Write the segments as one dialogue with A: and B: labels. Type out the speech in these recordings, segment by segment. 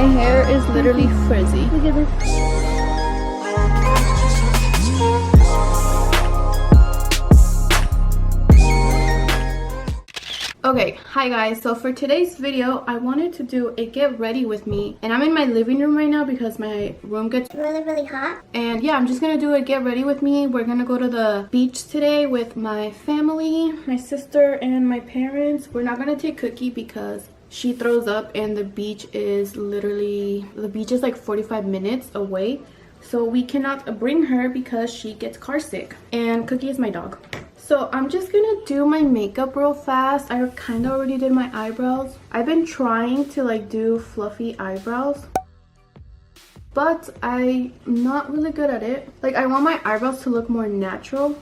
A: My hair is literally frizzy.
B: Look at this.
A: Okay, hi guys. So for today's video, I wanted to do a get ready with me. And I'm in my living room right now because my room gets
B: really hot.
A: And yeah, I'm just gonna do a get ready with me. We're gonna go to the beach today with my family, my sister, and my parents. We're not gonna take Cookie because she throws up and the beach is like 45 minutes away. So we cannot bring her because she gets car sick. And Cookie is my dog. So I'm just gonna do my makeup real fast. I kind of already did my eyebrows. I've been trying to like do fluffy eyebrows, but I'm not really good at it. Like I want my eyebrows to look more natural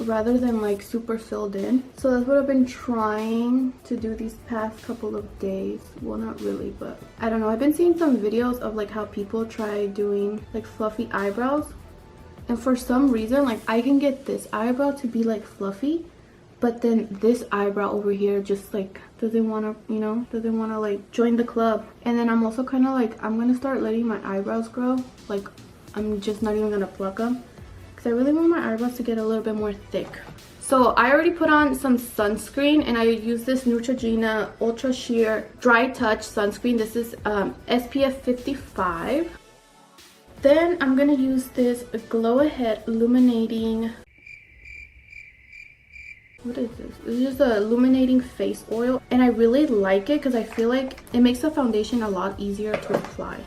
A: rather than like super filled in. So that's what I've been trying to do these past couple of days. Well, not really, but I don't know. I've been seeing some videos of like how people try doing like fluffy eyebrows. And for some reason, like I can get this eyebrow to be like fluffy, but then this eyebrow over here just like doesn't want to, you know, doesn't want to like join the club. And then I'm also kind of like, I'm going to start letting my eyebrows grow. Like I'm just not even going to pluck them because I really want my eyebrows to get a little bit more thick. So I already put on some sunscreen and I use this Neutrogena Ultra Sheer Dry Touch sunscreen. This is SPF 55. Then I'm gonna use this Glow Ahead Illuminating, what is this? This is just a illuminating face oil, and I really like it because I feel like it makes the foundation a lot easier to apply.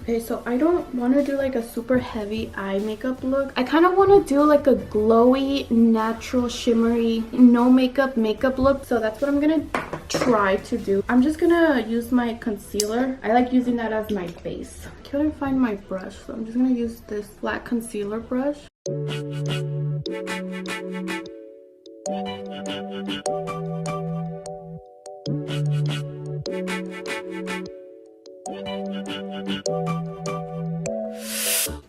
A: Okay, so I don't want to do like a super heavy eye makeup look. I kind of want to do like a glowy, natural, shimmery, no makeup look. So that's what I'm gonna try to do. I'm just gonna use my concealer. I like using that as my base. I couldn't find my brush, so I'm just gonna use this flat concealer brush.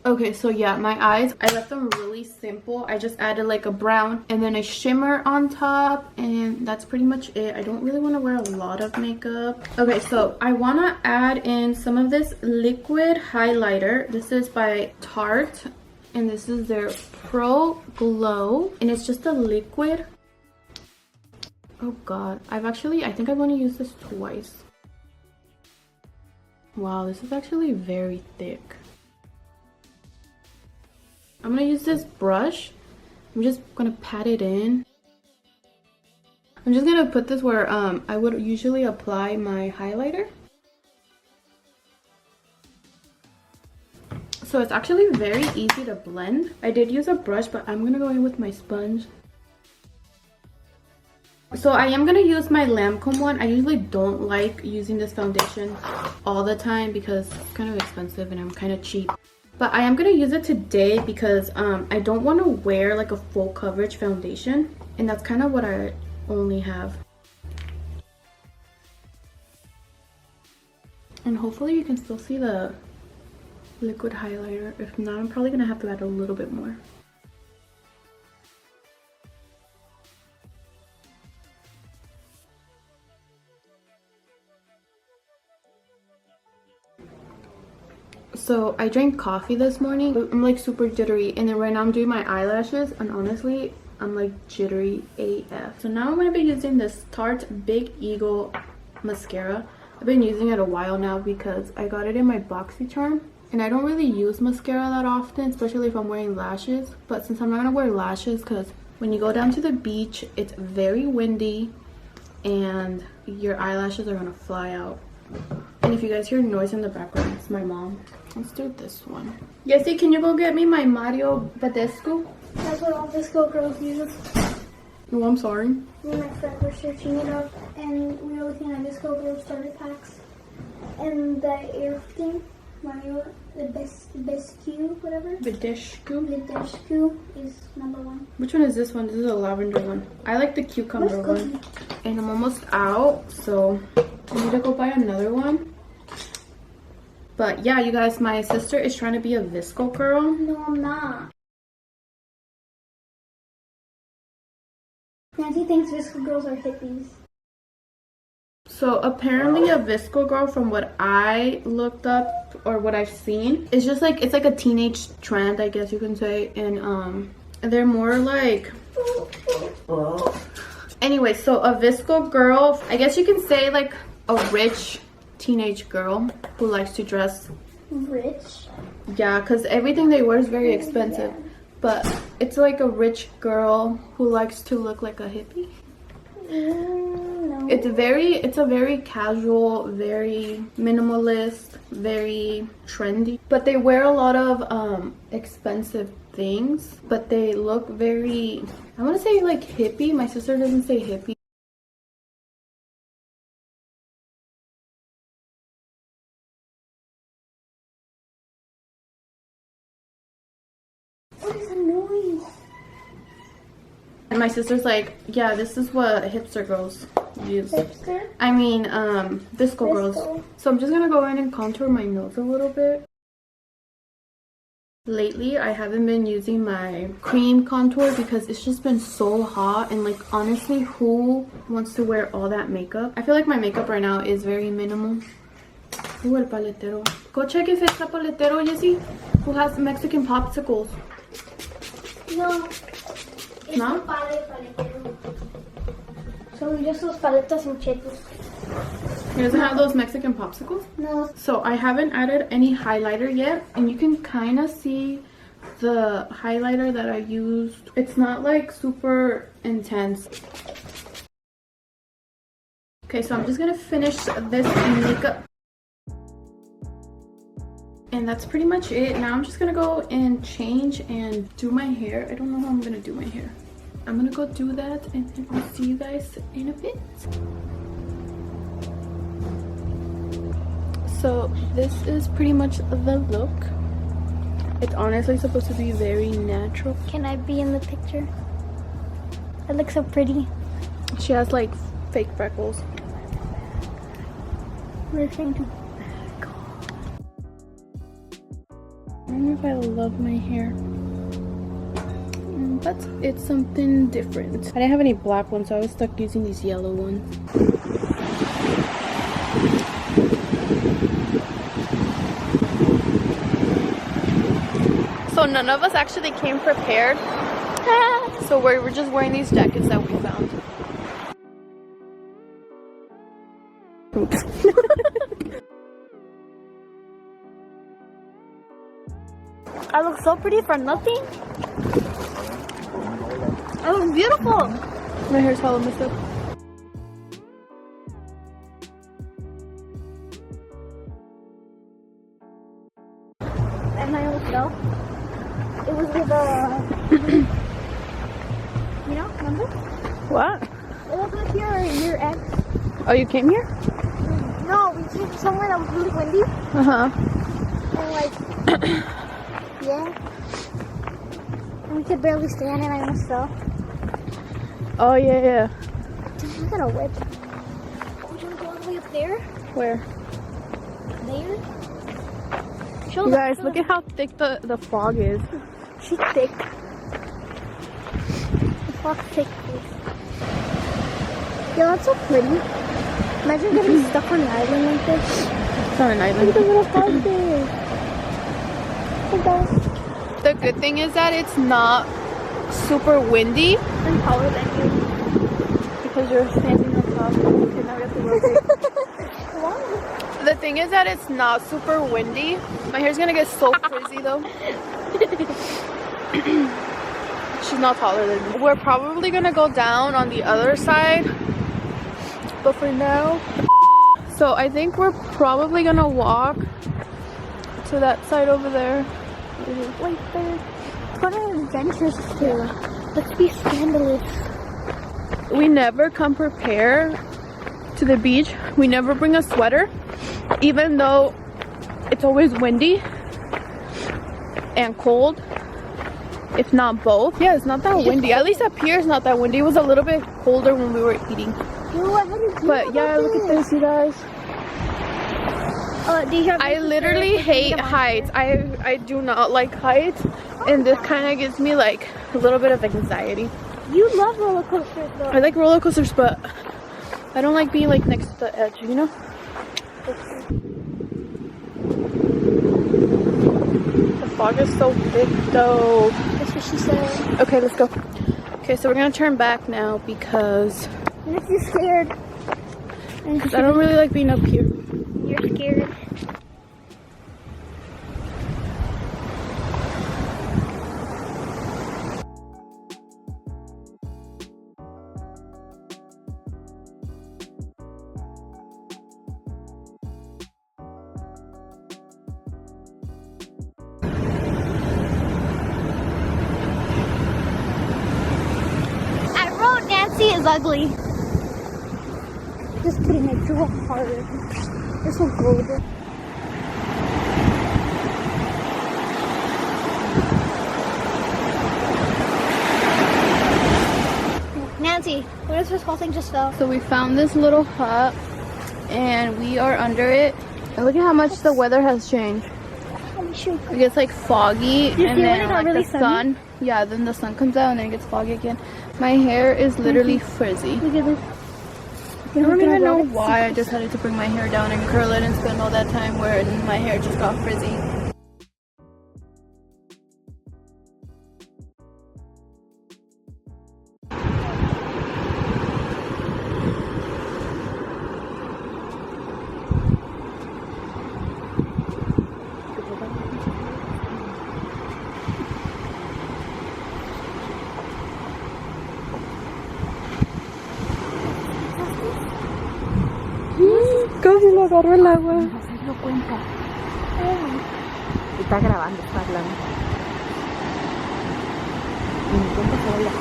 A: Okay, so yeah, my eyes, I left them really simple. I just added like a brown and then a shimmer on top, and that's pretty much it. I don't really want to wear a lot of makeup. Okay, so I want to add in some of this liquid highlighter. This is by Tarte, and this is their Pro Glow, and it's just a liquid. Oh god, I think I'm going to use this twice. Wow, this is actually very thick. I'm gonna use this brush. I'm just gonna pat it in. I'm just gonna put this where I would usually apply my highlighter. So it's actually very easy to blend. I did use a brush, but I'm gonna go in with my sponge. So I am gonna use my Lancome one. I usually don't like using this foundation all the time because it's kind of expensive and I'm kind of cheap. But I am going to use it today because I don't want to wear like a full coverage foundation. And that's kind of what I only have. And hopefully you can still see the liquid highlighter. If not, I'm probably going to have to add a little bit more. So I drank coffee this morning. I'm like super jittery, and then right now I'm doing my eyelashes, and honestly I'm like jittery AF. So now I'm going to be using this Tarte Big Eagle mascara. I've been using it a while now because I got it in my BoxyCharm, and I don't really use mascara that often, especially if I'm wearing lashes. But since I'm not going to wear lashes because when you go down to the beach it's very windy and your eyelashes are going to fly out. And if you guys hear noise in the background, it's my mom. Let's do this one. Yesy, can you go get me my Mario Badescu?
B: That's what all disco girls use.
A: Oh, I'm sorry.
B: Me and my friend were searching it up, and we were looking at disco girl starter packs. And the air thing, Mario, the best Q, whatever.
A: Badescu
B: is #1.
A: Which one is this one? This is a lavender one. I like the cucumber one. And I'm almost out, so I need to go buy another one. But yeah, you guys, my sister is trying to be a visco girl.
B: No, I'm not. Nancy thinks visco girls are hippies.
A: So apparently a visco girl, from what I looked up or what I've seen, it's just like, it's like a teenage trend, I guess you can say. And they're more like, anyway, so a visco girl, I guess you can say like a rich teenage girl who likes to dress
B: Rich?
A: yeah, because everything they wear is very expensive. But it's like a rich girl who likes to look like a hippie.
B: No.
A: It's a very casual, very minimalist, very trendy. But they wear a lot of expensive things, but they look very, I want to say like hippie. My sister doesn't say hippie.
B: What is the noise?
A: And my sister's like, yeah, this is what hipster girls use.
B: Hipster?
A: I mean, visco girls. So I'm just gonna go in and contour my nose a little bit. Lately, I haven't been using my cream contour because it's just been so hot. And like, honestly, who wants to wear all that makeup? I feel like my makeup right now is very minimal. Ooh, el paletero. Go check if it's a paletero, Jessie, who has Mexican popsicles.
B: No. It's
A: No?
B: no paletero. Son just los paletas and chetos.
A: He doesn't have those Mexican popsicles?
B: No.
A: So I haven't added any highlighter yet, and you can kind of see the highlighter that I used. It's not like super intense. Okay, so I'm just gonna finish this makeup. And that's pretty much it. Now I'm just gonna go and change and do my hair. I don't know how I'm gonna do my hair. I'm gonna go do that and then I'll see you guys in a bit. So this is pretty much the look. It's honestly supposed to be very natural.
B: Can I be in the picture? It looks so pretty.
A: She has like fake freckles.
B: Listen.
A: I don't know if I love my hair. But it's something different. I didn't have any black ones, so I was stuck using these yellow ones. So none of us actually came prepared. So we're just wearing these jackets that we found. Oops.
B: I look so pretty for nothing. I look beautiful.
A: My hair's all messed up.
B: And I almost fell. It was with you know, remember?
A: What?
B: It was with your ex.
A: Oh, you came here?
B: No, we came somewhere that was really windy.
A: Uh-huh.
B: And like, yeah. And we could barely stand and I almost fell.
A: Oh, yeah.
B: Dude, look at a wedge. Oh, do you want to go all the way up there?
A: Where?
B: There? Show
A: You
B: them,
A: guys,
B: show
A: look
B: them.
A: at how thick the fog is.
B: She's thick. The fog's thick. Yeah, that's so pretty. Imagine getting stuck on an island like this.
A: It's on an
B: Look at
A: island.
B: the little house there. Look at that.
A: The good thing is that it's not super windy
B: I'm taller than you.
A: because you're standing on top. Okay, now we have to rotate.
B: Wow.
A: The thing is that it's not super windy. My hair's gonna get so frizzy though. She's not taller than me. We're probably gonna go down on the other side, but for now, so I think we're probably gonna walk to that side over there.
B: Wait there. What are adventures to? Let's be scandalous.
A: We never come prepared to the beach. We never bring a sweater, even though it's always windy and cold, if not both. Yeah, it's not that windy. At least up here it's not that windy. It was a little bit colder when we were eating. But yeah, look at this, you guys. I literally hate heights. I do not like heights, and this kind of gives me like a little bit of anxiety.
B: You love roller coasters though.
A: I like roller coasters, but I don't like being like next to the edge, you know? The fog is so thick though.
B: That's what she said.
A: Okay, let's go. Okay, so we're gonna turn back now because
B: You're scared.
A: I don't really like being up here.
B: You're scared. I wrote Nancy is ugly. Just kidding, I drew a heart. You're so gullible. Nancy, what if this whole thing just fell?
A: So we found this little hut and we are under it. And look at how much the weather has changed. It gets like foggy and then like
B: really
A: the sun. Yeah, then the sun comes out and then it gets foggy again. My hair is literally frizzy.
B: Look at this.
A: I don't even know why I decided to bring my hair down and curl it and spend all that time where my hair just got frizzy. Casi lo agarró el agua.
C: No se dio cuenta. Está grabando, está hablando. Y mi cuenta se veía.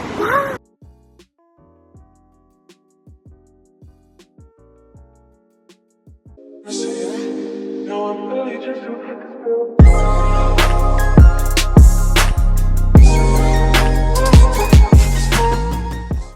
D: No, I'm really just